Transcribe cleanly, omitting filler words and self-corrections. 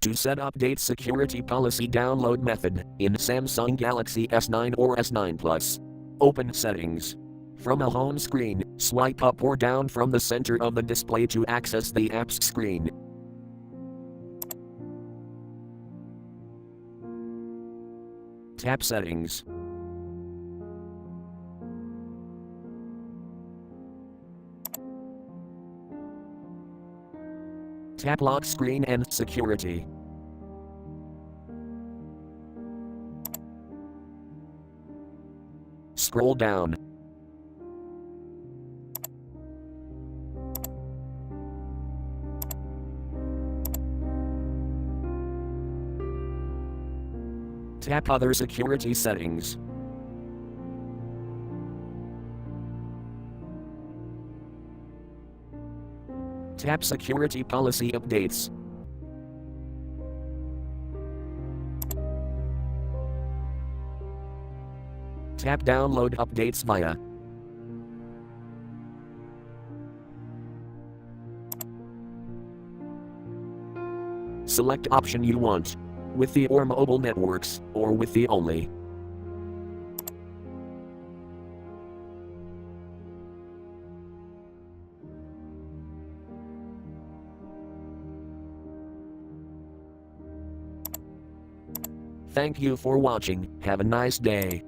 To set update security policy download method in Samsung Galaxy S9 or S9 Plus. Open Settings. From a home screen, swipe up or down from the center of the display to access the apps screen. Tap Settings. Tap Lock Screen and Security. Scroll down. Tap Other Security Settings. Tap Security Policy Updates. Tap Download Updates via. Select option you want. With the or mobile networks, or with the only. Thank you for watching. Have a nice day.